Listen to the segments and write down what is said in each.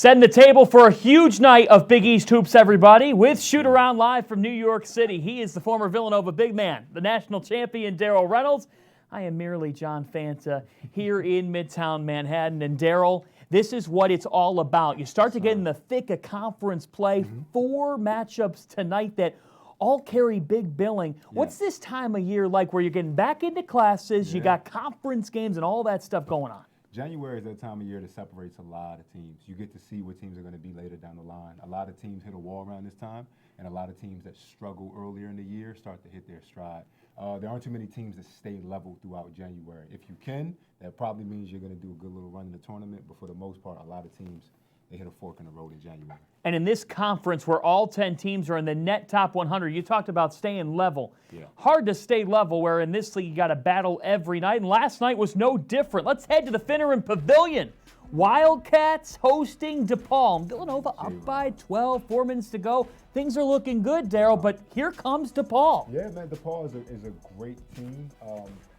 Setting the table for a huge night of Big East hoops, everybody, with Shoot-Around live from New York City. He is the former Villanova big man, the national champion, Darryl Reynolds. I am merely John Fanta here in Midtown Manhattan. And Darryl, this is what it's all about. You start to get in the thick of conference play. 4 matchups tonight that all carry big billing. What's this time of year like where you're getting back into classes, you got conference games and all that stuff going on? January is that time of year that separates a lot of teams. You get to see what teams are going to be later down the line. A lot of teams hit a wall around this time, and a lot of teams that struggle earlier in the year start to hit their stride. There aren't too many teams that stay level throughout January. If you can, that probably means you're going to do a good little run in the tournament, but for the most part, a lot of teams, they hit a fork in the road in January. And in this conference where all 10 teams are in the net top 100, you talked about staying level. Hard to stay level where in this league you got to battle every night, and last night was no different. Let's head to the Finneran Pavilion. Wildcats hosting DePaul. Villanova up by 12, 4 minutes to go. Things are looking good, Darryl, but here comes DePaul. Yeah, man, DePaul is a great team.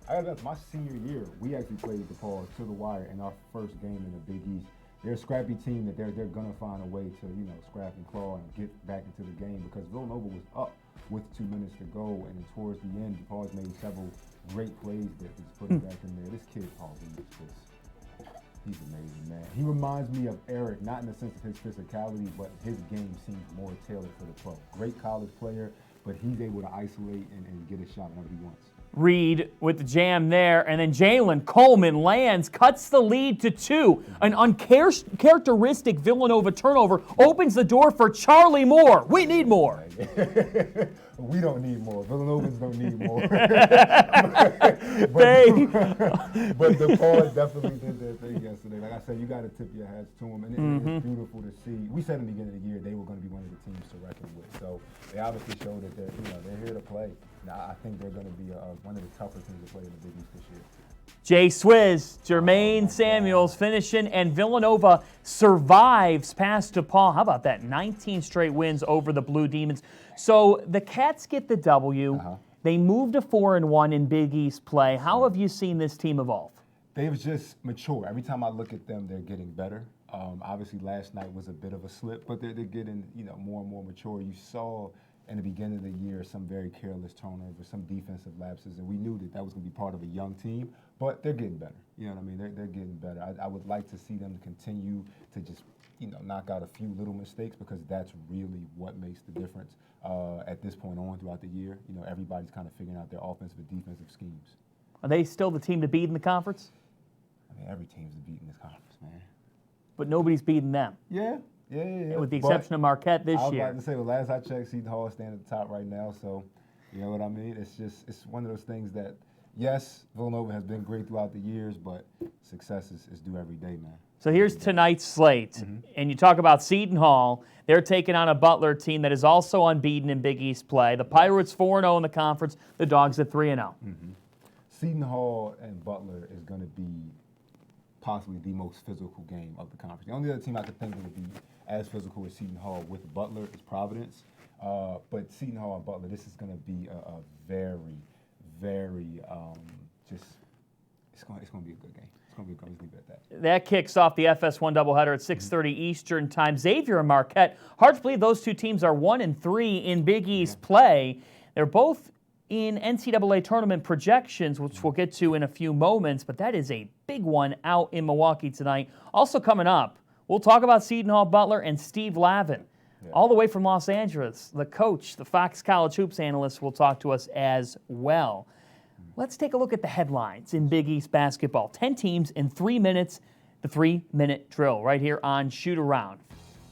I got my senior year, we actually played DePaul to the wire in our first game in the Big East. They're a scrappy team that they're going to find a way to, scrap and claw and get back into the game because Villanova was up with 2 minutes to go, and then towards the end, DePaul's made several great plays that he's put it back in there. This kid, Paul, he's amazing, man. He reminds me of Eric, not in the sense of his physicality, but his game seems more tailored for the pro. Great college player, but he's able to isolate and get a shot whenever he wants. Reed with the jam there, and then Jalen Coleman lands, cuts the lead to 2. An uncharacteristic Villanova turnover opens the door for Charlie Moore. We need more. We don't need more. Villanovans don't need more. but DePaul definitely did their thing yesterday. Like I said, you got to tip your hats to them, and it's beautiful to see. We said in the beginning of the year they were going to be one of the teams to reckon with. So they obviously showed that they're here to play. Now, I think they're going to be one of the tougher teams to play in the Big East this year. Jay Swizz, Jermaine Samuels finishing, and Villanova survives past DePaul. How about that? 19 straight wins over the Blue Demons. So the Cats get the W. They move to 4-1 in Big East play. How have you seen this team evolve? They've just matured. Every time I look at them, they're getting better. Obviously, last night was a bit of a slip, but they're getting more and more mature. You saw in the beginning of the year some very careless turnovers, some defensive lapses, and we knew that was going to be part of a young team, but they're getting better. You know what I mean? They're getting better. I would like to see them continue to just knock out a few little mistakes because that's really what makes the difference at this point on throughout the year. Everybody's kind of figuring out their offensive and defensive schemes. Are they still the team to beat in the conference? I mean, every team's to beat in this conference, man. But nobody's beating them. Yeah. With the exception of Marquette this year. I was about to say, last I checked, Seton Hall is standing at the top right now, so you know what I mean? It's one of those things that, yes, Villanova has been great throughout the years, but success is due every day, man. So here's tonight's slate, and you talk about Seton Hall. They're taking on a Butler team that is also unbeaten in Big East play. The Pirates 4-0 in the conference, the Dogs at 3-0. Seton Hall and Butler is going to be possibly the most physical game of the conference. The only other team I could think of would be as physical as Seton Hall with Butler is Providence. But Seton Hall and Butler, this is going to be a very, very it's going to be a good game. It's going to be a good game. Leave it at that. That kicks off the FS1 doubleheader at 6:30 Eastern time. Xavier and Marquette. Hard to believe those two teams are 1-3 in Big East play. They're both in NCAA tournament projections, which we'll get to in a few moments, but that is a big one out in Milwaukee tonight. Also coming up, we'll talk about Seton Hall Butler and Steve Lavin, all the way from Los Angeles. The coach, the Fox College Hoops analyst, will talk to us as well. Let's take a look at the headlines in Big East basketball. 10 teams in 3 minutes, the 3-minute drill right here on Shoot-Around.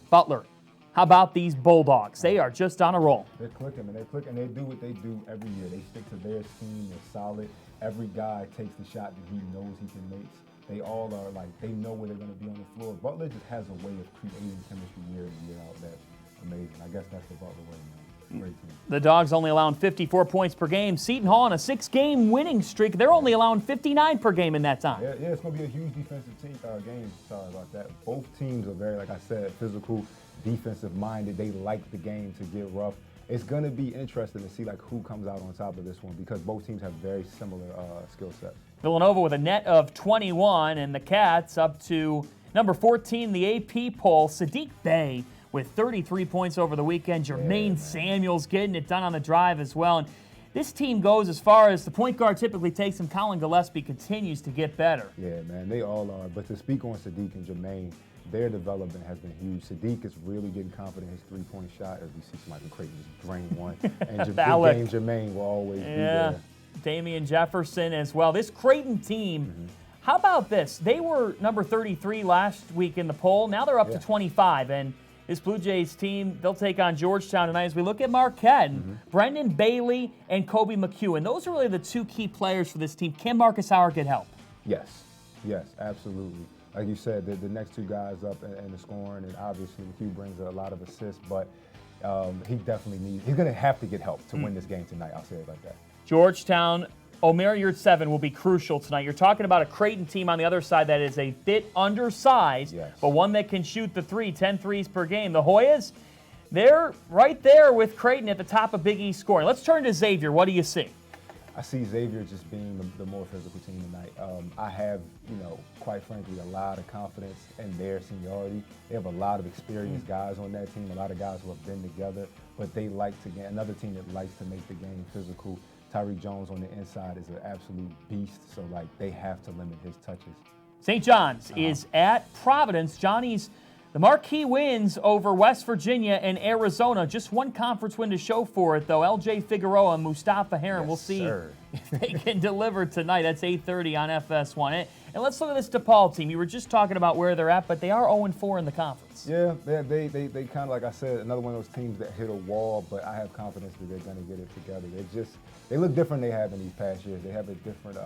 Butler. How about these Bulldogs? They are just on a roll. They're clicking, and they do what they do every year. They stick to their scheme. They're solid. Every guy takes the shot that he knows he can make. They all are they know where they're going to be on the floor. Butler just has a way of creating chemistry year in, year out. That's amazing. I guess that's the Butler way, man. Great team. The Dogs only allowing 54 points per game. Seton Hall on a 6-game winning streak. They're only allowing 59 per game in that time. Yeah, it's going to be a huge defensive game. Sorry about that. Both teams are very, like I said, physical, defensive-minded. They like the game to get rough. It's going to be interesting to see who comes out on top of this one because both teams have very similar skill sets. Villanova with a net of 21, and the Cats up to Number 14, the AP poll, Sadiq Bey with 33 points over the weekend. Jermaine Samuels getting it done on the drive as well. And this team goes as far as the point guard typically takes him. Colin Gillespie continues to get better. Yeah, man, they all are. But to speak on Sadiq and Jermaine, their development has been huge. Sadiq is really getting confident in his three-point shot, as we see Michael Creighton just drain one. And Jermaine will always be there. Damian Jefferson as well. This Creighton team, how about this? They were number 33 last week in the poll. Now they're up to 25. And this Blue Jays team, they'll take on Georgetown tonight as we look at Marquette. Brendan Bailey and Kobe McEwen. Those are really the two key players for this team. Can Marcus Howard get help? Yes, absolutely. Like you said, the next two guys up in the scoring, and obviously McHugh brings a lot of assists, but he definitely he's going to have to get help to win this game tonight. I'll say it like that. Georgetown, Omer Yurtseven will be crucial tonight. You're talking about a Creighton team on the other side that is a bit undersized, but one that can shoot the 10 threes per game. The Hoyas, they're right there with Creighton at the top of Big East scoring. Let's turn to Xavier. What do you see? I see Xavier just being the more physical team tonight. I have, quite frankly, a lot of confidence in their seniority. They have a lot of experienced guys on that team, a lot of guys who have been together, but they like to get another team that likes to make the game physical. Tyreek Jones on the inside is an absolute beast, so they have to limit his touches. St. John's is at Providence. Johnny's the marquee wins over West Virginia and Arizona. Just one conference win to show for it, though. LJ Figueroa and Mustafa Heron. We'll see if they can deliver tonight. That's 8:30 on FS1. And let's look at this DePaul team. You were just talking about where they're at, but they are 0-4 in the conference. Yeah, they kind of, like I said, another one of those teams that hit a wall, but I have confidence that they're going to get it together. They look different than they have in these past years. They have a different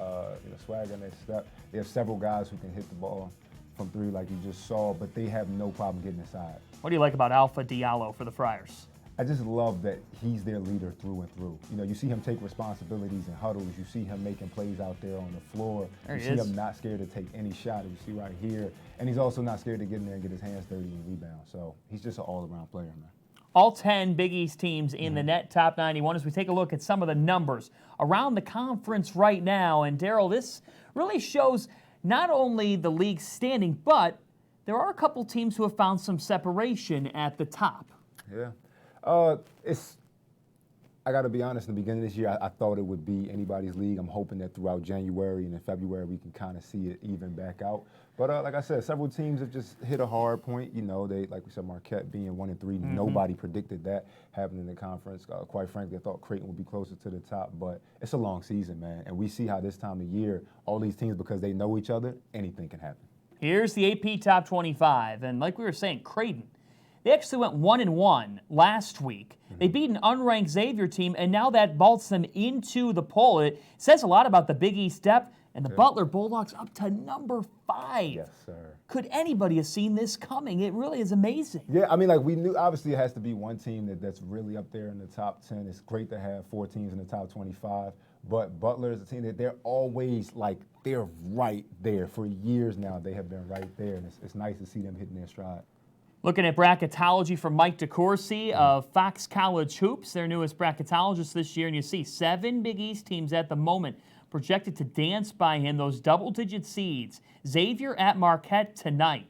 swagger in their step. They have several guys who can hit the ball from three like you just saw, but they have no problem getting inside. What do you like about Alpha Diallo for the Friars? I just love that he's their leader through and through. You see him take responsibilities in huddles. You see him making plays out there on the floor. You see him not scared to take any shot. You see right here. And he's also not scared to get in there and get his hands dirty and rebound. So he's just an all-around player, man. All 10 Big East teams in the net top 91 as we take a look at some of the numbers around the conference right now. And Daryl, this really shows not only the league's standing, but there are a couple teams who have found some separation at the top. Yeah. I got to be honest, in the beginning of this year, I thought it would be anybody's league. I'm hoping that throughout January and in February, we can kind of see it even back out. But like I said, several teams have just hit a hard point. They, like we said, Marquette being 1-3, nobody predicted that happening in the conference. Quite frankly, I thought Creighton would be closer to the top, but it's a long season, man. And we see how this time of year, all these teams, because they know each other, anything can happen. Here's the AP Top 25. And like we were saying, Creighton, they actually went 1-1 last week. They beat an unranked Xavier team, and now that vaults them into the poll. It says a lot about the Big East depth, and the Butler Bulldogs up to number 5. Yes, sir. Could anybody have seen this coming? It really is amazing. Yeah, we knew, obviously, it has to be one team that's really up there in the top 10. It's great to have 4 teams in the top 25, but Butler is a team that they're always they're right there. For years now, they have been right there, and it's nice to see them hitting their stride. Looking at bracketology from Mike DeCourcy of Fox College Hoops, their newest bracketologist this year, and you see 7 Big East teams at the moment projected to dance by him, those double-digit seeds. Xavier at Marquette tonight.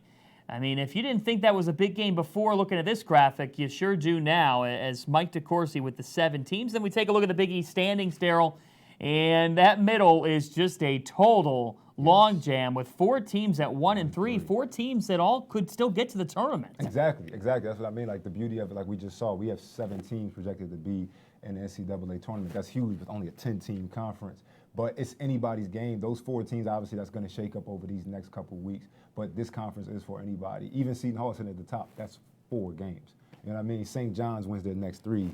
If you didn't think that was a big game before looking at this graphic, you sure do now, as Mike DeCourcy with the 7 teams. Then we take a look at the Big East standings, Daryl, and that middle is just a total long jam with 4 teams at 1-3, 4 teams that all could still get to the tournament. Exactly. That's what I mean. The beauty of it, like we just saw, we have 7 teams projected to be in the NCAA tournament. That's huge with only a 10-team conference. But it's anybody's game. Those 4 teams, obviously, that's going to shake up over these next couple of weeks. But this conference is for anybody. Even Seton Hall sitting at the top, that's 4 games. You know what I mean? St. John's wins their next 3.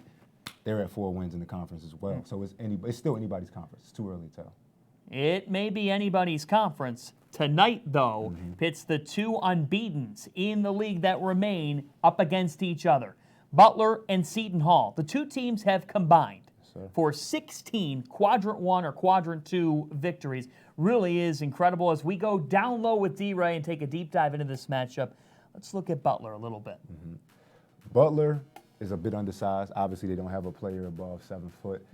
They're at 4 wins in the conference as well. So it's still anybody's conference. It's too early to tell. It may be anybody's conference. Tonight, though, pits the 2 unbeatens in the league that remain up against each other. Butler and Seton Hall. The 2 teams have combined for 16 Quadrant 1 or Quadrant 2 victories. Really is incredible. As we go down low with D-Ray and take a deep dive into this matchup, let's look at Butler a little bit. Butler is a bit undersized. Obviously, they don't have a player above 7 foot,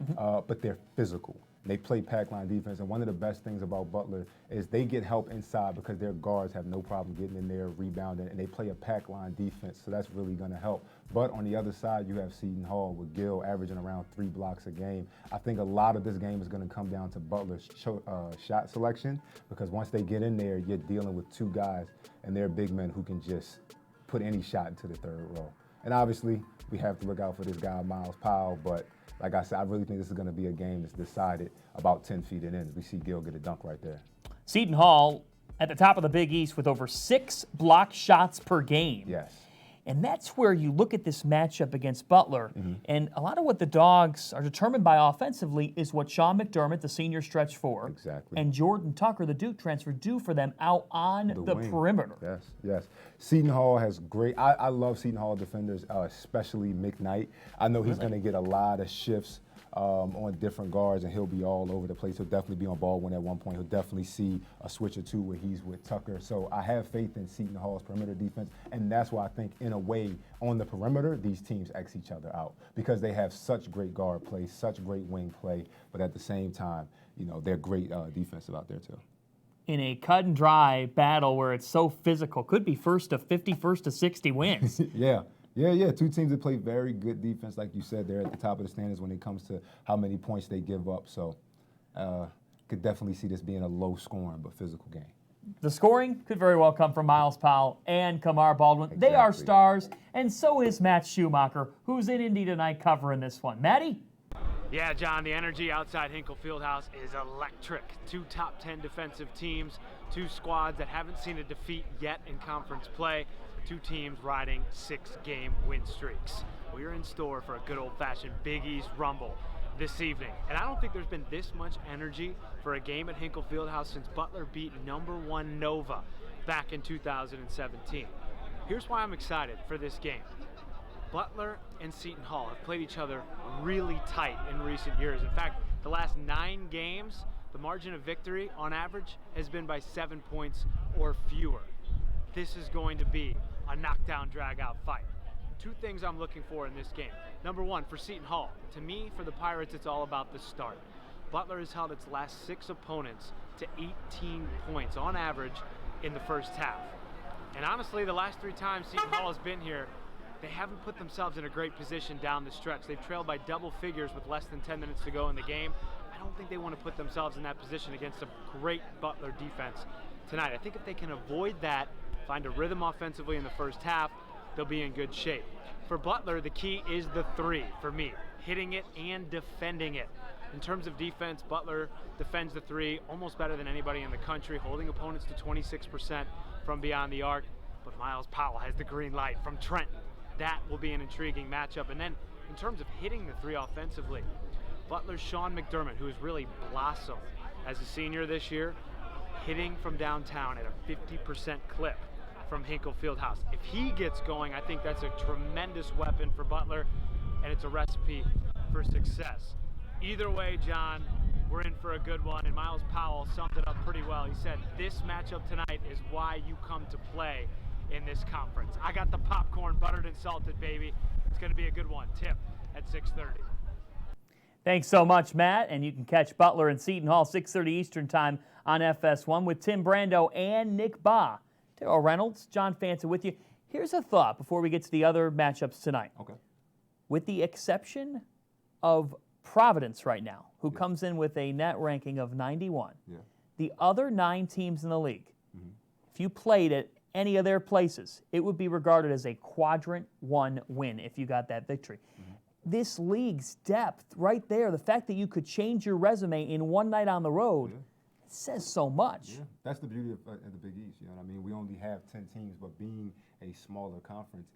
but they're physical. They play pack line defense, and one of the best things about Butler is they get help inside because their guards have no problem getting in there, rebounding, and they play a pack line defense, so that's really going to help. But on the other side, you have Seton Hall with Gill averaging around 3 blocks a game. I think a lot of this game is going to come down to Butler's shot selection, because once they get in there, you're dealing with 2 guys, and they're big men who can just put any shot into the 3rd row. And obviously, we have to look out for this guy, Miles Powell, but like I said, I really think this is going to be a game that's decided about 10 feet in. We see Gill get a dunk right there. Seton Hall at the top of the Big East with over 6 block shots per game. Yes. And that's where you look at this matchup against Butler. And a lot of what the Dogs are determined by offensively is what Sean McDermott, the senior stretch 4, and Jordan Tucker, the Duke transfer, do for them out on the perimeter. Yes, yes. Seton Hall has great, I love Seton Hall defenders, especially McKnight. I know he's going to get a lot of shifts on different guards, and he'll be all over the place. He'll definitely be on ball one at one point. He'll definitely see a switch or 2 where he's with Tucker. So I have faith in Seton Hall's perimeter defense, and that's why I think, in a way, on the perimeter, these teams X each other out because they have such great guard play, such great wing play, but at the same time, you know, they're great defensive out there too. In a cut and dry battle where it's so physical, could be first to 50, first to 60 wins. Yeah. 2 teams that play very good defense, like you said. They're at the top of the standings when it comes to how many points they give up. So, could definitely see this being a low-scoring but physical game. The scoring could very well come from Miles Powell and Kamar Baldwin. Exactly. They are stars, and so is Matt Schumacher, who's in Indy tonight covering this one. Matty? Yeah, John, the energy outside Hinkle Fieldhouse is electric. 2 top 10 defensive teams, 2 squads that haven't seen a defeat yet in conference play. 2 teams riding 6-game win streaks. We're in store for a good old-fashioned Big East Rumble this evening. And I don't think there's been this much energy for a game at Hinkle Fieldhouse since Butler beat #1 Nova back in 2017. Here's why I'm excited for this game. Butler and Seton Hall have played each other really tight in recent years. In fact, the last 9 games, the margin of victory on average has been by 7 points or fewer. This is going to be a knockdown, drag-out fight. 2 things I'm looking for in this game. Number 1, for Seton Hall. To me, for the Pirates, it's all about the start. Butler has held its last 6 opponents to 18 points on average in the first half. And honestly, the last 3 times Seton Hall has been here, they haven't put themselves in a great position down the stretch. They've trailed by double figures with less than 10 minutes to go in the game. I don't think they want to put themselves in that position against a great Butler defense tonight. I think if they can avoid that, find a rhythm offensively in the first half, they'll be in good shape. For Butler, the key is the 3 for me, hitting it and defending it. In terms of defense, Butler defends the 3 almost better than anybody in the country, holding opponents to 26% from beyond the arc. But Miles Powell has the green light from Trenton. That will be an intriguing matchup. And then in terms of hitting the 3 offensively, Butler's Sean McDermott, who has really blossomed as a senior this year, hitting from downtown at a 50% clip from Hinkle Fieldhouse. If he gets going, I think that's a tremendous weapon for Butler, and it's a recipe for success. Either way, John, we're in for a good one, and Miles Powell summed it up pretty well. He said, this matchup tonight is why you come to play in this conference. I got the popcorn buttered and salted, baby. It's going to be a good one. Tip at 6:30. Thanks so much, Matt. And you can catch Butler and Seton Hall 6:30 Eastern Time on FS1 with Tim Brando and Nick Baugh. Terrell Reynolds, John Fanson with you. Here's a thought before we get to the other matchups tonight. Okay. With the exception of Providence right now, who comes in with a net ranking of 91, the other 9 teams in the league, if you played at any of their places, it would be regarded as a quadrant 1 win if you got that victory. This league's depth right there, the fact that you could change your resume in one night on the road, it says so much. Yeah, that's the beauty of the Big East. You know what I mean? We only have 10 teams, but being a smaller conference,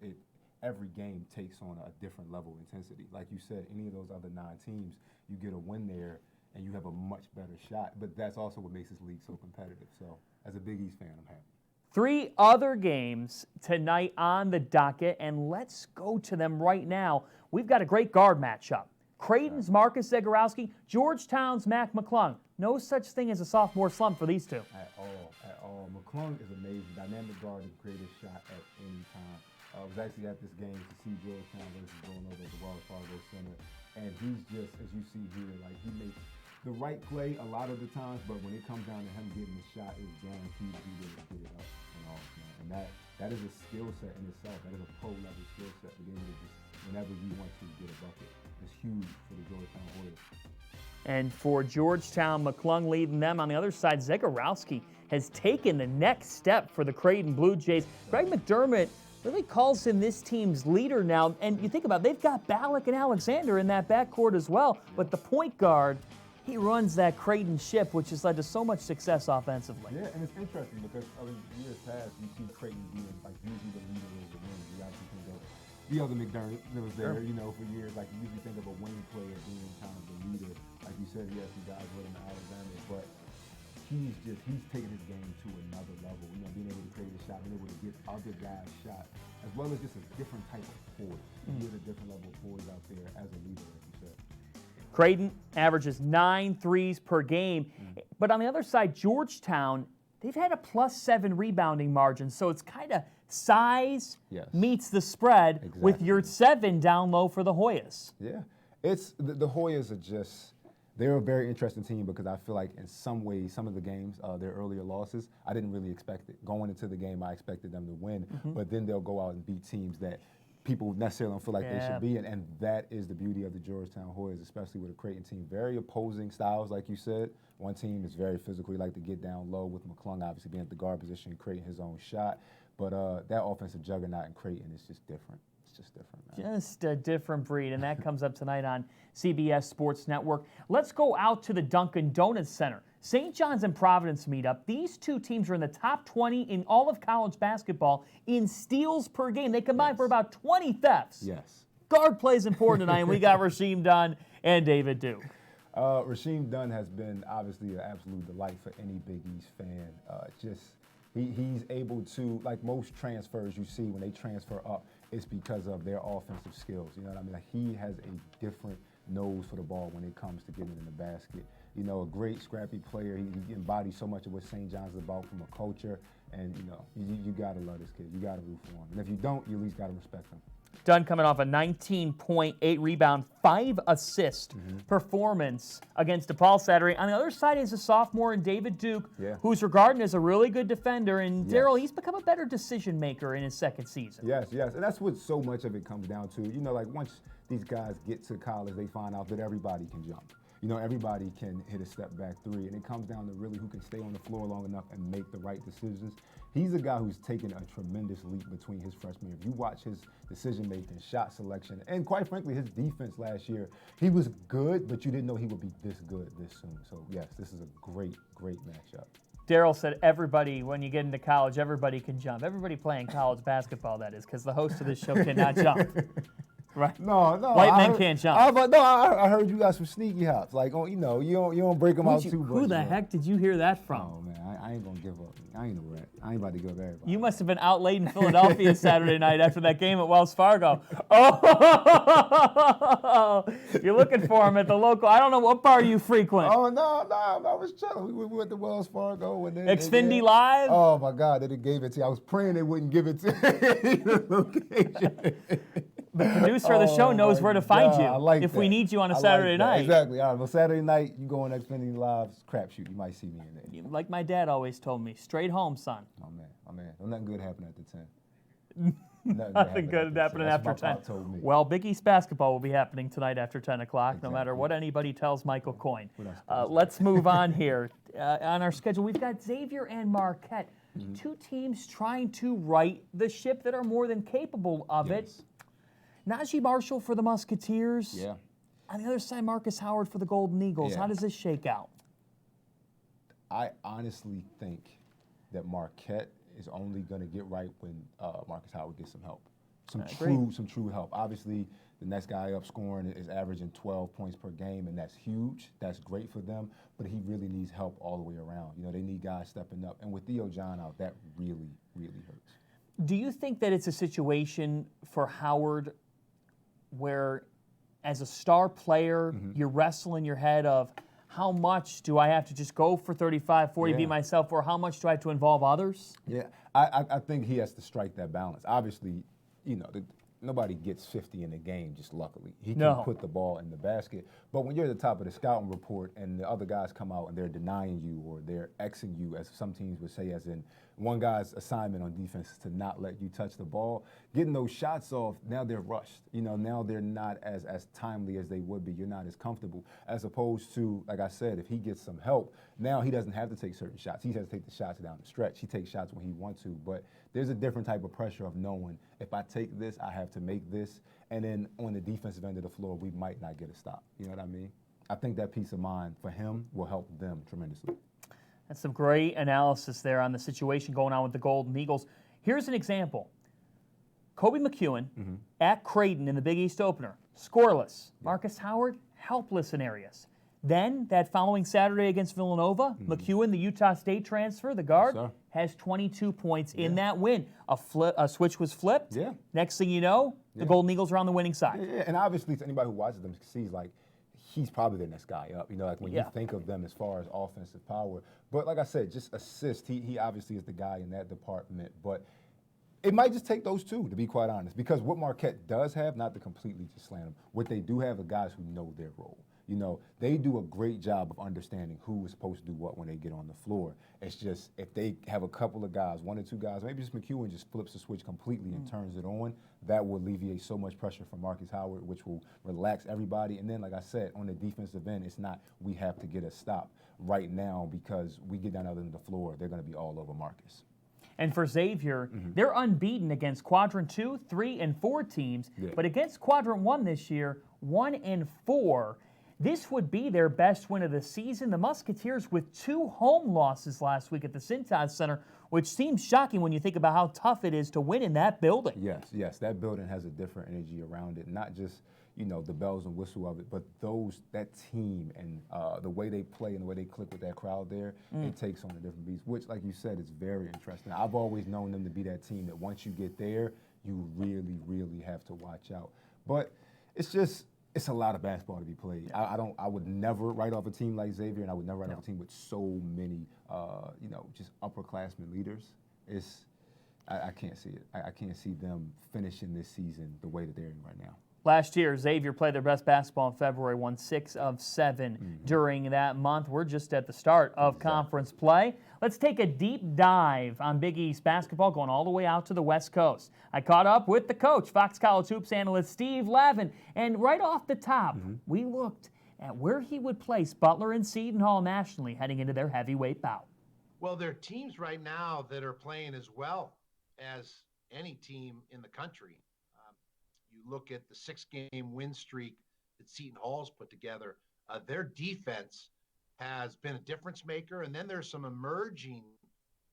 every game takes on a different level of intensity. Like you said, any of those other 9 teams, you get a win there, and you have a much better shot. But that's also what makes this league so competitive. So, as a Big East fan, I'm happy. 3 other games tonight on the docket, and let's go to them right now. We've got a great guard matchup. Creighton's Marcus Zagorowski, Georgetown's Mac McClung. No such thing as a sophomore slump for these 2. At all. McClung is amazing. Dynamic guard and create a shot at any time. I was actually at this game to see Georgetown versus Villanova at the Wells Fargo Center, and he's just, as you see here, like he makes the right play a lot of the times, but when it comes down to him getting the shot, it's guaranteed to be able to get it up and off, man. And that is a skill set in itself. That is a pro-level skill set to be able to just, whenever you want to, get a bucket. It's huge for the Georgetown Warriors. And for Georgetown, McClung leading them. On the other side, Zegarowski has taken the next step for the Creighton Blue Jays. Greg McDermott really calls him this team's leader now. And you think about it, they've got Ballack and Alexander in that backcourt as well. But the point guard, he runs that Creighton ship, which has led to so much success offensively. Yeah, and it's interesting because, I mean, years past, you see Creighton being, like, usually the leader is the winner. You obviously think of the other McDermott that was there, you know, for years. Like, you usually think of a wing player being kind of the leader. Like you said, he has some guys with him, Alexander, but he's taking his game to another level. You know, being able to create a shot, being able to get other guys shot, as well as just a different type of forward. He has a different level of forwards out there as a leader, like you said. Creighton averages 9 threes per game. But on the other side, Georgetown, they've had a +7 rebounding margin. So it's kind of size meets the spread with your 7 down low for the Hoyas. Yeah. It's the Hoyas are just, they're a very interesting team because I feel like in some ways, some of the games, their earlier losses, I didn't really expect it. Going into the game, I expected them to win, but then they'll go out and beat teams that people necessarily don't feel like they should be in, and that is the beauty of the Georgetown Hoyas, especially with a Creighton team. Very opposing styles, like you said. One team is very physical, like to get down low with McClung obviously being at the guard position and creating his own shot, but that offensive juggernaut in Creighton is just different. It's just different, man. Just a different breed, and that comes up tonight on CBS Sports Network. Let's go out to the Dunkin' Donuts Center. St. John's and Providence meet up. These two teams are in the top 20 in all of college basketball in steals per game. They combine for about 20 thefts. Yes. Guard play is important tonight, and we got Rasheem Dunn and David Duke. Rasheem Dunn has been obviously an absolute delight for any Big East fan. He's able to, like most transfers you see when they transfer up, it's because of their offensive skills. You know what I mean? Like he has a different nose for the ball when it comes to getting in the basket. You know, a great scrappy player. He embodies so much of what St. John's is about from a culture. And, you know, you got to love this kid. You got to root for him. And if you don't, you at least got to respect him. Dunn coming off a 19.8 rebound, 5 assist performance against DePaul Saturday. On the other side is a sophomore in David Duke, who's regarded as a really good defender. And Daryl, he's become a better decision maker in his second season. Yes. And that's what so much of it comes down to. You know, like once these guys get to college, they find out that everybody can jump. You know, everybody can hit a step back three, and it comes down to really who can stay on the floor long enough and make the right decisions. He's a guy who's taken a tremendous leap between his freshman year. If you watch his decision-making, shot selection, and quite frankly, his defense last year, he was good, but you didn't know he would be this good this soon. So, yes, this is a great matchup. Daryl said everybody, when you get into college, everybody can jump. Everybody playing college basketball, that is, because the host of this show cannot jump. Right. No. White men can't jump. I heard you got some sneaky hops. Like, you know, you don't break them out too much. Who the heck did you hear that from? Oh man, I ain't gonna give up. I ain't no rat. I ain't about to give up everybody. You must have been out late in Philadelphia Saturday night after that game at Wells Fargo. Oh, you're looking for him at the local. I don't know what bar you frequent. Oh no, I was chilling. We went to Wells Fargo and then Xfinity Live. Oh my God, they gave it to you. I was praying they wouldn't give it to me. The producer of the show knows where to find you if we need you on a Saturday night. Exactly. All right. Well, Saturday night, you go on Xfinity Live, crapshoot. You might see me in there. Like my dad always told me, straight home, son. Oh, man. Don't nothing good happen after 10. Nothing good happening after 10. Well, Big East basketball will be happening tonight after 10 o'clock, no matter what anybody tells Michael Coyne. Let's move on here. On our schedule, we've got Xavier and Marquette, two teams trying to right the ship that are more than capable of it. Najee Marshall for the Musketeers. Yeah. On the other side, Marcus Howard for the Golden Eagles. How does this shake out? I honestly think that Marquette is only going to get right when Marcus Howard gets some help. Some true help. Obviously, the next guy up scoring is averaging 12 points per game, and that's huge. That's great for them, but he really needs help all the way around. You know, they need guys stepping up. And with Theo John out, that really, really hurts. Do you think that it's a situation for Howard where, as a star player, you're wrestling your head of how much do I have to just go for 35, 40, be myself, or how much do I have to involve others? Yeah, I think he has to strike that balance. Obviously, nobody gets 50 in a game just luckily. He can No. put the ball in the basket. But when you're at the top of the scouting report and the other guys come out and they're denying you or they're Xing you, as some teams would say, as in one guy's assignment on defense is to not let you touch the ball, getting those shots off, now they're rushed. Now they're not as timely as they would be. You're not as comfortable. As opposed to, like I said, if he gets some help, now he doesn't have to take certain shots. He has to take the shots down the stretch. He takes shots when he wants to. But there's a different type of pressure of knowing if I take this, I have to make this. And then on the defensive end of the floor, we might not get a stop. You know what I mean? I think that peace of mind for him will help them tremendously. That's some great analysis there on the situation going on with the Golden Eagles. Here's an example. Kobe McEwen at Creighton in the Big East opener, scoreless. Marcus Howard, helpless in areas. Then, that following Saturday against Villanova, McEwen, the Utah State transfer, the guard, has 22 points in that win. A switch was flipped. Yeah. Next thing you know, the Golden Eagles are on the winning side. Yeah, and obviously, to anybody who watches them sees, like, he's probably the next guy up. Like when you think of them as far as offensive power. But like I said, just assist. He obviously is the guy in that department. But it might just take those two, to be quite honest. Because what Marquette does have, not to completely just slam them, what they do have are guys who know their role. They do a great job of understanding who is supposed to do what when they get on the floor. It's just if they have a couple of guys, one or two guys, maybe just McEwen just flips the switch completely and turns it on, that will alleviate so much pressure from Marcus Howard, which will relax everybody. And then, like I said, on the defensive end, it's not we have to get a stop right now because we get down the other end of the floor, they're going to be all over Marcus. And for Xavier, they're unbeaten against Quadrant 2, 3, and 4 teams. But against Quadrant 1 this year, 1 and 4. This would be their best win of the season. The Musketeers with 2 home losses last week at the Cintas Center, which seems shocking when you think about how tough it is to win in that building. Yes, that building has a different energy around it. Not just the bells and whistle of it, but that team and the way they play and the way they click with that crowd there, it takes on a different beast. Which, like you said, is very interesting. I've always known them to be that team that once you get there, you really, really have to watch out. But it's a lot of basketball to be played. I would never write off a team like Xavier, and I would never write off a team with so many, just upperclassmen leaders. I can't see it. I can't see them finishing this season the way that they're in right now. Last year, Xavier played their best basketball in February, won 6 of 7 during that month. We're just at the start of conference play. Let's take a deep dive on Big East basketball going all the way out to the West Coast. I caught up with the coach, Fox College Hoops analyst Steve Lavin, and right off the top, we looked at where he would place Butler and Seton Hall nationally heading into their heavyweight bout. Well, there are teams right now that are playing as well as any team in the country. You look at the 6-game win streak that Seton Hall's put together. Their defense has been a difference maker, and then there's some emerging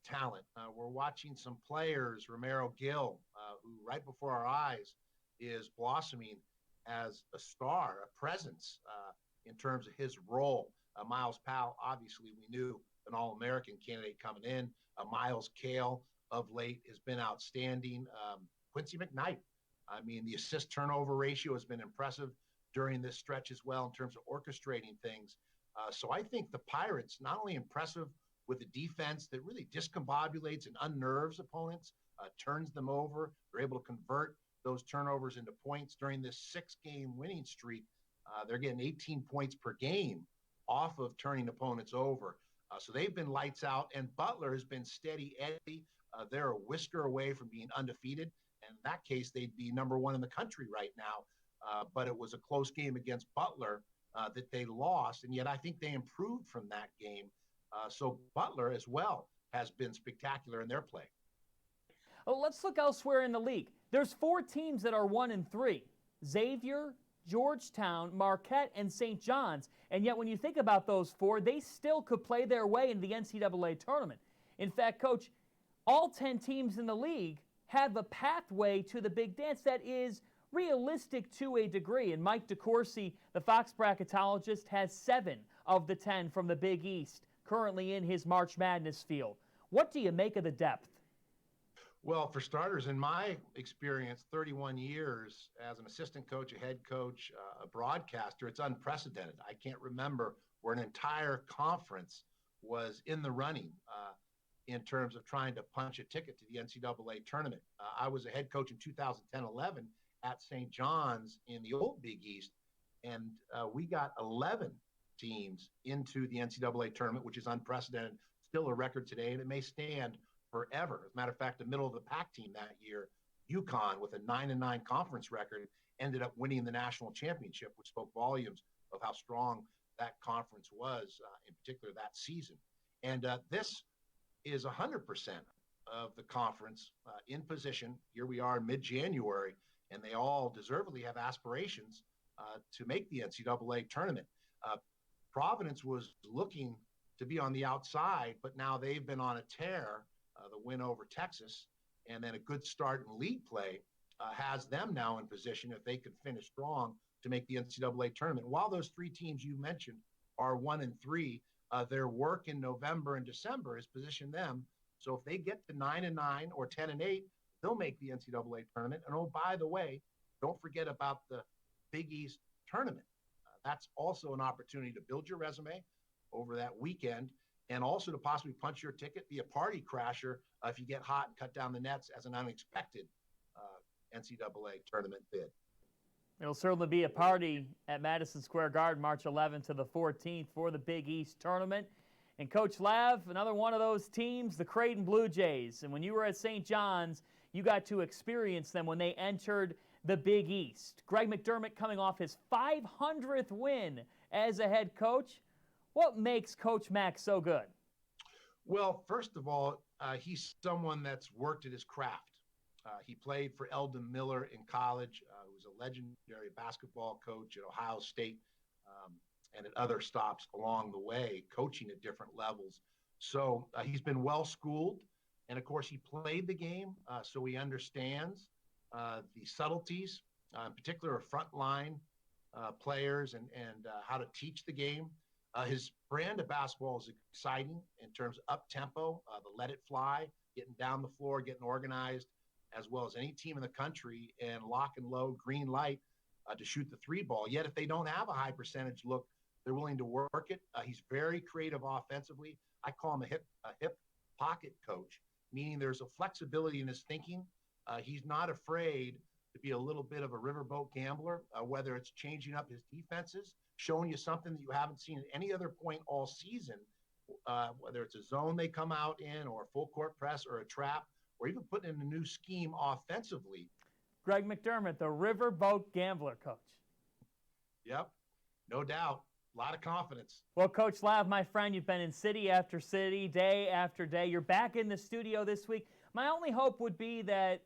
talent. We're watching some players, Romero Gill, who right before our eyes is blossoming as a star, a presence in terms of his role. Miles Powell, obviously, we knew an All-American candidate coming in. Miles Cale of late has been outstanding. Quincy McKnight. I mean, the assist-turnover ratio has been impressive during this stretch as well in terms of orchestrating things. So I think the Pirates, not only impressive with a defense that really discombobulates and unnerves opponents, turns them over, they're able to convert those turnovers into points during this 6-game winning streak. They're getting 18 points per game off of turning opponents over. So they've been lights out, and Butler has been steady Eddie. They're a whisker away from being undefeated. In that case, they'd be number 1 in the country right now. But it was a close game against Butler that they lost, and yet I think they improved from that game. So Butler as well has been spectacular in their play. Well, let's look elsewhere in the league. There's 4 teams that are 1 and 3. Xavier, Georgetown, Marquette, and St. John's. And yet when you think about those 4, they still could play their way into the NCAA tournament. In fact, Coach, all 10 teams in the league have a pathway to the big dance that is realistic to a degree. And Mike DeCourcy, the Fox bracketologist, has 7 of the 10 from the Big East currently in his March Madness field. What do you make of the depth? Well, for starters, in my experience, 31 years as an assistant coach, a head coach, a broadcaster, it's unprecedented. I can't remember where an entire conference was in the running. in terms of trying to punch a ticket to the NCAA tournament. I was a head coach in 2010-11 at St. John's in the old Big East, and we got 11 teams into the NCAA tournament, which is unprecedented, still a record today, and it may stand forever. As a matter of fact, the middle of the pack team that year, UConn, with a 9-9 conference record, ended up winning the national championship, which spoke volumes of how strong that conference was, in particular that season. And this is 100% of the conference in position. Here we are mid-January, and they all deservedly have aspirations to make the NCAA tournament. Providence was looking to be on the outside, but now they've been on a tear. The win over Texas and then a good start in league play has them now in position, if they could finish strong, to make the NCAA tournament. While those three teams you mentioned are 1 and 3, their work in November and December has positioned them. So if they get to 9-9 or 10-8, they'll make the NCAA tournament. And oh, by the way, don't forget about the Big East tournament. That's also an opportunity to build your resume over that weekend, and also to possibly punch your ticket, be a party crasher if you get hot and cut down the nets as an unexpected NCAA tournament bid. It'll certainly be a party at Madison Square Garden, March 11th to the 14th for the Big East tournament. And Coach Lav, another one of those teams, the Creighton Blue Jays. And when you were at St. John's, you got to experience them when they entered the Big East. Greg McDermott coming off his 500th win as a head coach. What makes Coach Mack so good? Well, first of all, he's someone that's worked at his craft. He played for Eldon Miller in college. He was a legendary basketball coach at Ohio State and at other stops along the way, coaching at different levels. So he's been well-schooled. And, of course, he played the game, so he understands the subtleties, in particular frontline players and how to teach the game. His brand of basketball is exciting in terms of up-tempo, the let it fly, getting down the floor, getting organized, as well as any team in the country, and lock and load, green light to shoot the three ball. Yet if they don't have a high percentage look, they're willing to work it. He's very creative offensively. I call him a hip pocket coach, meaning there's a flexibility in his thinking. He's not afraid to be a little bit of a riverboat gambler, whether it's changing up his defenses, showing you something that you haven't seen at any other point all season, whether it's a zone they come out in or a full court press or a trap, or even putting in a new scheme offensively. Greg McDermott, the riverboat gambler coach. Yep, no doubt. A lot of confidence. Well, Coach Lav, my friend, you've been in city after city, day after day. You're back in the studio this week. My only hope would be that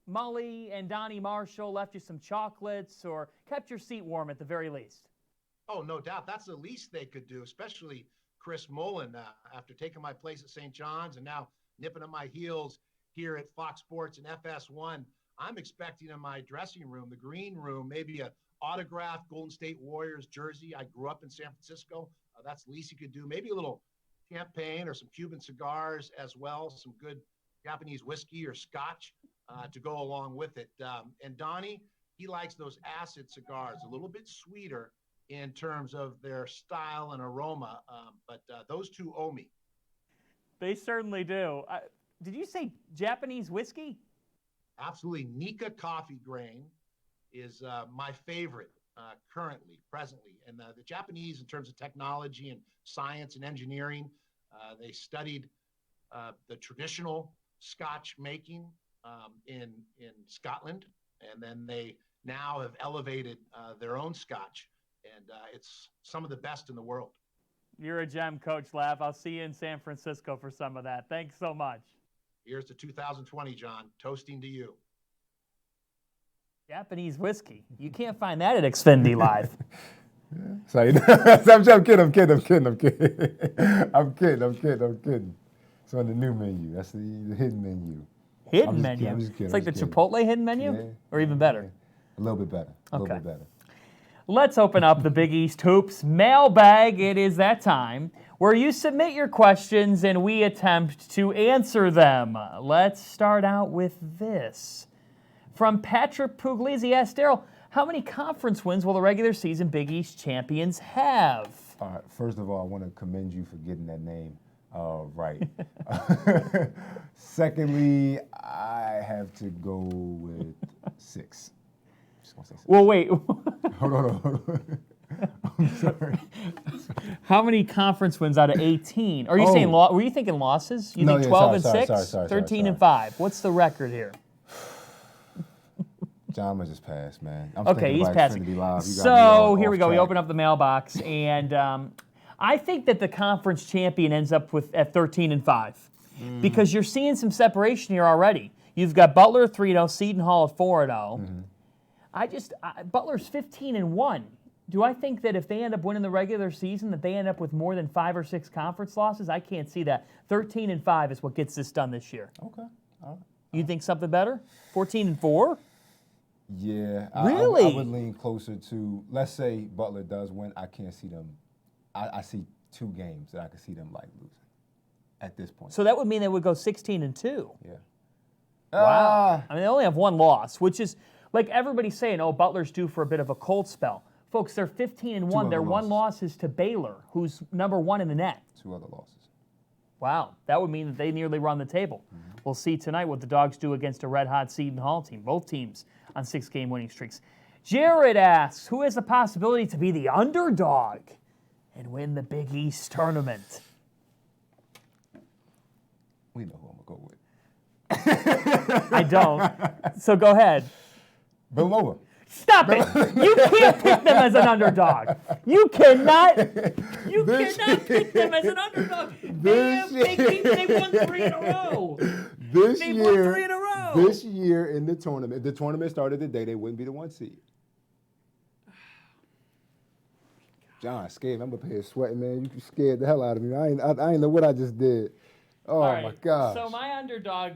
Mully and Donnie Marshall left you some chocolates or kept your seat warm at the very least. Oh, no doubt. That's the least they could do, especially Chris Mullen, after taking my place at St. John's and now nipping at my heels here at Fox Sports and FS1. I'm expecting in my dressing room, the green room, maybe a autographed Golden State Warriors jersey. I grew up in San Francisco. That's the least you could do. Maybe a little champagne or some Cuban cigars as well, some good Japanese whiskey or scotch to go along with it. And Donnie, he likes those acid cigars, a little bit sweeter in terms of their style and aroma, but those two owe me. They certainly do. Did you say Japanese whiskey? Absolutely. Nika coffee grain is my favorite currently, presently. And the Japanese, in terms of technology and science and engineering, they studied the traditional Scotch making in Scotland, and then they now have elevated their own Scotch, and it's some of the best in the world. You're a gem, Coach Lav. I'll see you in San Francisco for some of that. Thanks so much. Here's to 2020, John. Toasting to you. Japanese whiskey. You can't find that at Xfinity Live. Sorry. I'm kidding. It's on the new menu. That's the hidden menu. Hidden menu? I'm just kidding. It's like the Chipotle hidden menu? Yeah. Or even better? A little bit better. A little Okay. bit better. Let's open up the Big East Hoops mailbag. It is that time where you submit your questions and we attempt to answer them. Let's start out with this. From Patrick Puglisi, asked Daryl, how many conference wins will the regular season Big East champions have? All right. First of all, I want to commend you for getting that name. Right. Secondly, I have to go with 6. Just gonna say 6. Well, wait. Hold on. I'm sorry. How many conference wins out of 18? Are you saying were you thinking losses? You No, think yeah, 12 sorry, and 6? sorry, 13 and 5. What's the record here? John just passed, man. I'm Okay, he's passing. Live. You got me So all here off we go. We track. open up the mailbox, and I think that the conference champion ends up at 13 and 5 because you're seeing some separation here already. You've got Butler at 3-0, Seton Hall at 4-0. Butler's 15 and 1. Do I think that if they end up winning the regular season, that they end up with more than 5 or 6 conference losses? I can't see that. 13 and 5 is what gets this done this year. Okay. All right. You think something better? 14 and 4? Yeah. Really? I would lean closer to, let's say Butler does win. I can't see them. I see 2 games that I could see them like losing at this point. So that would mean they would go 16 and 2. Yeah. Wow. I mean, they only have 1 loss, which is like everybody's saying, oh, Butler's due for a bit of a cold spell. Folks, they're 15 and 1. Their 1 loss is to Baylor, who's number 1 in the net. 2 other losses. Wow. That would mean that they nearly run the table. We'll see tonight what the Dogs do against a red-hot Seton Hall team. Both teams on 6-game winning streaks. Jared asks, who has the possibility to be the underdog and win the Big East tournament? We know who I'm going to go with. I don't. So go ahead. Villanova. Stop it! You can't pick them as an underdog. You cannot. You cannot pick them as an underdog. They won 3 in a row. This They won 3 in a row. This year in the tournament, if the tournament started today, they wouldn't be the 1 seed. John, scared. I'm up here sweating, man. You scared the hell out of me. I ain't know what I just did. Oh, All right, my gosh. So my underdog,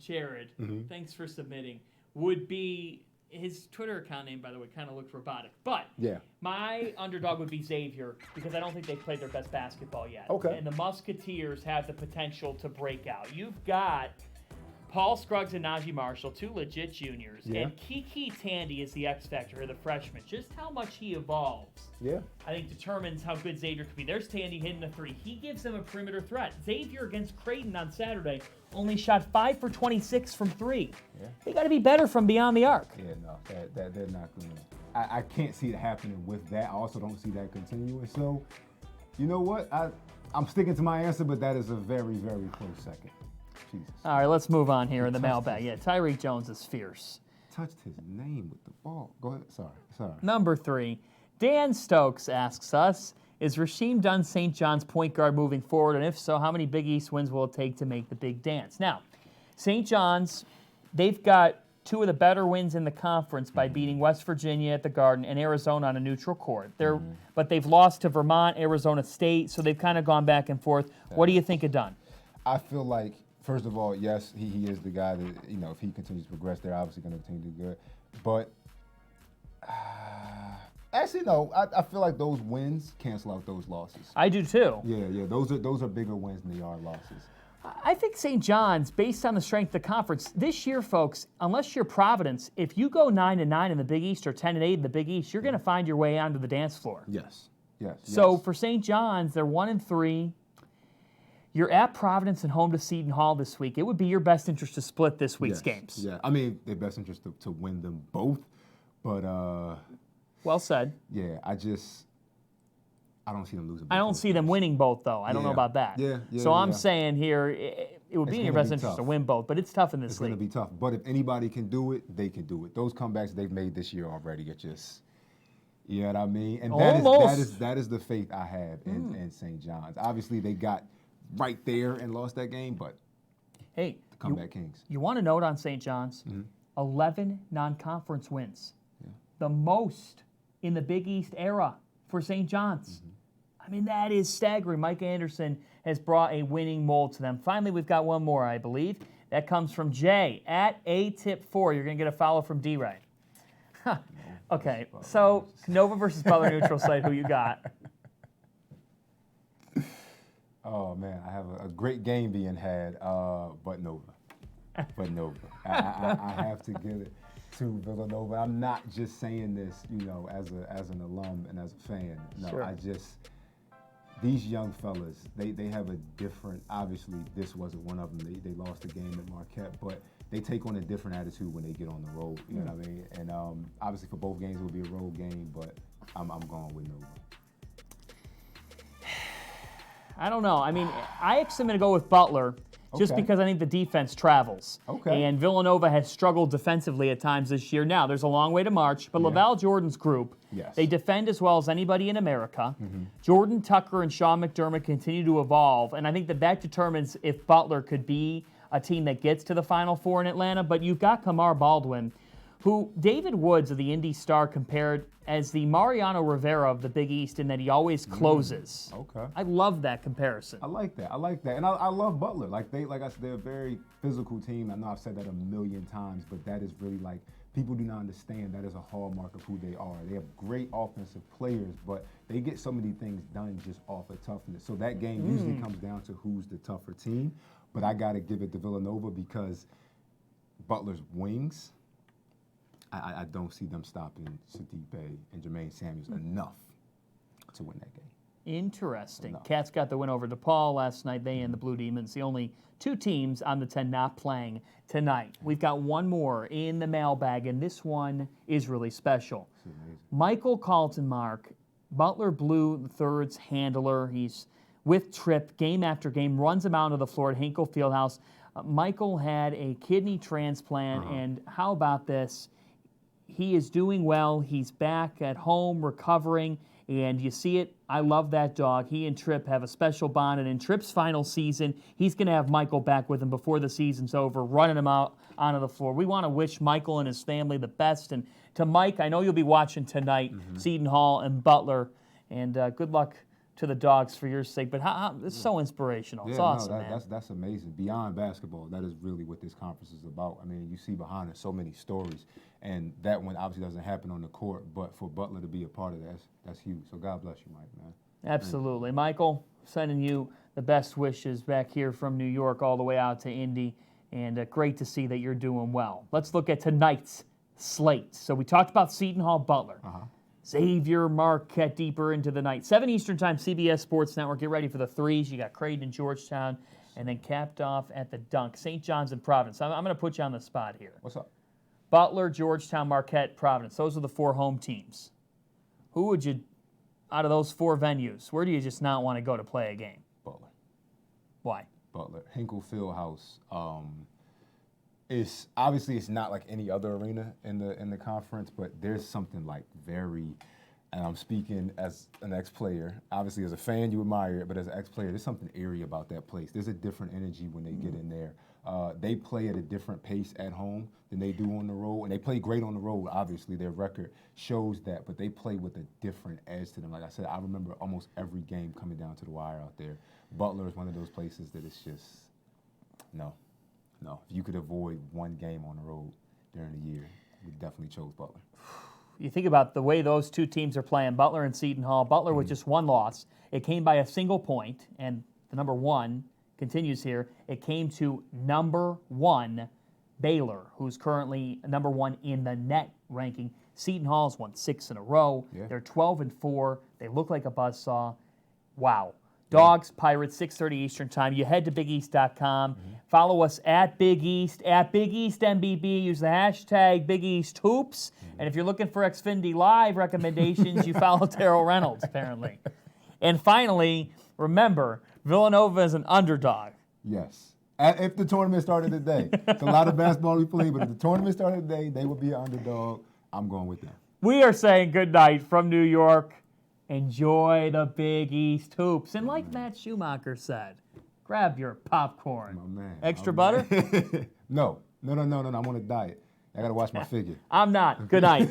Jared, thanks for submitting, would be his Twitter account name, by the way, kind of looks robotic. But Yeah. my underdog would be Xavier because I don't think they've played their best basketball yet. Okay. And the Musketeers have the potential to break out. You've got Paul Scruggs and Najee Marshall, 2 legit juniors. Yeah. And Kiki Tandy is the X factor here, the freshman. Just how much he evolves, Yeah. I think, determines how good Xavier could be. There's Tandy hitting a 3. He gives them a perimeter threat. Xavier against Creighton on Saturday only shot 5 for 26 from 3. Yeah. They got to be better from beyond the arc. Yeah, no, that they're not going to. I can't see it happening with that. I also don't see that continuing. So, you know what? I'm sticking to my answer, but that is a very, very close second. Jesus. All right, let's move on here in the mailbag. Yeah, Tyreek Jones is fierce. Touched his name with the ball. Go ahead. Sorry. Number 3, Dan Stokes asks us, is Rasheem Dunn St. John's point guard moving forward? And if so, how many Big East wins will it take to make the big dance? Now, St. John's, they've got 2 of the better wins in the conference by beating West Virginia at the Garden and Arizona on a neutral court. But they've lost to Vermont, Arizona State, so they've kind of gone back and forth. What do you think of Dunn? I feel like, first of all, yes, he is the guy that, if he continues to progress, they're obviously going to continue to do good. But actually, no, I feel like those wins cancel out those losses. I do too. Yeah, those are bigger wins than they are losses. I think St. John's, based on the strength of the conference, this year, folks, unless you're Providence, if you go 9-9 in the Big East or 10-8 in the Big East, you're going to find your way onto the dance floor. Yes. So for St. John's, they're 1-3. You're at Providence and home to Seton Hall this week. It would be your best interest to split this week's games. Yeah, I mean, their best interest to win them both, but well said. yeah, I don't see them losing. I don't see them winning both, though. I don't know about that. Yeah. So I'm saying here, it would be in your best interest to win both, but it's tough in this It's league. going to be tough, but if anybody can do it, they can do it. Those comebacks they've made this year already are just, you know what I mean? And that is the faith I have in St. John's. Obviously, they got right there and lost that game, but Hey, the comeback kings. you want to note on St. John's, 11 non-conference wins. Yeah. The most in the Big East era for St. John's. I mean, that is staggering. Mike Anderson has brought a winning mold to them. Finally, we've got one more, I believe. That comes from Jay at ATIP4. You're going to get a follow from D-Ray. Huh. Okay, so Nova versus Butler neutral site, who you got? Oh, man, I have a great game being had, but Nova. But Nova. I have to give it to Villanova. I'm not just saying this, as an alum and as a fan. No, Sure. these young fellas, they have a different, obviously this wasn't one of them, they lost the game at Marquette, but they take on a different attitude when they get on the road, you know what I mean? And obviously for both games it will be a road game, but I'm going with Nova. I don't know. I mean, I actually am going to go with Butler just Okay. because I think the defense travels. Okay. And Villanova has struggled defensively at times this year. Now, there's a long way to march, but Laval Jordan's group, Yes. they defend as well as anybody in America. Jordan Tucker and Sean McDermott continue to evolve, and I think that determines if Butler could be a team that gets to the Final Four in Atlanta. But you've got Kamar Baldwin, who David Woods of the Indy Star compared as the Mariano Rivera of the Big East in that he always closes. Okay. I love that comparison. I like that. And I love Butler. Like I said, they're a very physical team. I know I've said that a million times, but that is really like, people do not understand that is a hallmark of who they are. They have great offensive players, but they get so many things done just off of toughness. So that game usually comes down to who's the tougher team. But I got to give it to Villanova because Butler's wings, I don't see them stopping Sadiq Bey and Jermaine Samuels enough to win that game. Interesting. No. Cats got the win over DePaul last night. They and the Blue Demons, the only two teams on the 10 not playing tonight. We've got one more in the mailbag, and this one is really special. Michael Kaltenmark, Butler Blue III's handler. He's with Tripp game after game, runs him out of the floor at Hinkle Fieldhouse. Michael had a kidney transplant, and how about this? He is doing well. He's back at home recovering, and you see it. I love that dog. He and Tripp have a special bond, and in Tripp's final season, he's going to have Michael back with him before the season's over, running him out onto the floor. We want to wish Michael and his family the best, and to Mike, I know you'll be watching tonight, Seton Hall and Butler, and good luck to the dogs for your sake. But it's so inspirational. It's awesome, man. That's amazing. Beyond basketball, that is really what this conference is about. I mean, you see behind it so many stories, and that one obviously doesn't happen on the court, but for Butler to be a part of that, that's huge. So God bless you, Mike, man. Absolutely. Michael, sending you the best wishes back here from New York all the way out to Indy, and great to see that you're doing well. Let's look at tonight's slate. So we talked about Seton Hall, Butler. Xavier, Marquette deeper into the night. 7 Eastern Time, CBS Sports Network. Get ready for the threes. You got Creighton and Georgetown, and then capped off at the dunk, St. John's and Providence. I'm going to put you on the spot here. What's up? Butler, Georgetown, Marquette, Providence. Those are the 4 home teams. Who would you, out of those 4 venues, where do you just not want to go to play a game? Butler. Why? Butler. Hinkle Fieldhouse. It's obviously it's not like any other arena in the conference, but there's something like very, and I'm speaking as an ex-player. Obviously, as a fan, you admire it, but as an ex-player, there's something eerie about that place. There's a different energy when they get in there. They play at a different pace at home than they do on the road, and they play great on the road. Obviously, their record shows that, but they play with a different edge to them. Like I said, I remember almost every game coming down to the wire out there. Butler is one of those places that it's just, no. If you could avoid one game on the road during the year, we definitely chose Butler. You think about the way those two teams are playing, Butler and Seton Hall. Butler with just 1 loss. It came by a single point, and the number 1 continues here. It came to number 1 Baylor, who's currently number 1 in the net ranking. Seton Hall's won 6 in a row. Yeah. They're 12-4. They look like a buzzsaw. Wow. Dogs, Pirates, 6:30 Eastern Time. You head to BigEast.com. Follow us at Big East, at Big East MBB. Use the hashtag Big East Hoops. And if you're looking for Xfinity Live recommendations, you follow Terrell Reynolds, apparently. And finally, remember, Villanova is an underdog. Yes. If the tournament started today. It's a lot of basketball we play, but if the tournament started today, they would be an underdog. I'm going with them. We are saying good night from New York. Enjoy the Big East Hoops. And like Matt Schumacher said, grab your popcorn. My man. Extra My butter? man. No. I'm on a diet. I got to watch my figure. I'm not. Good night.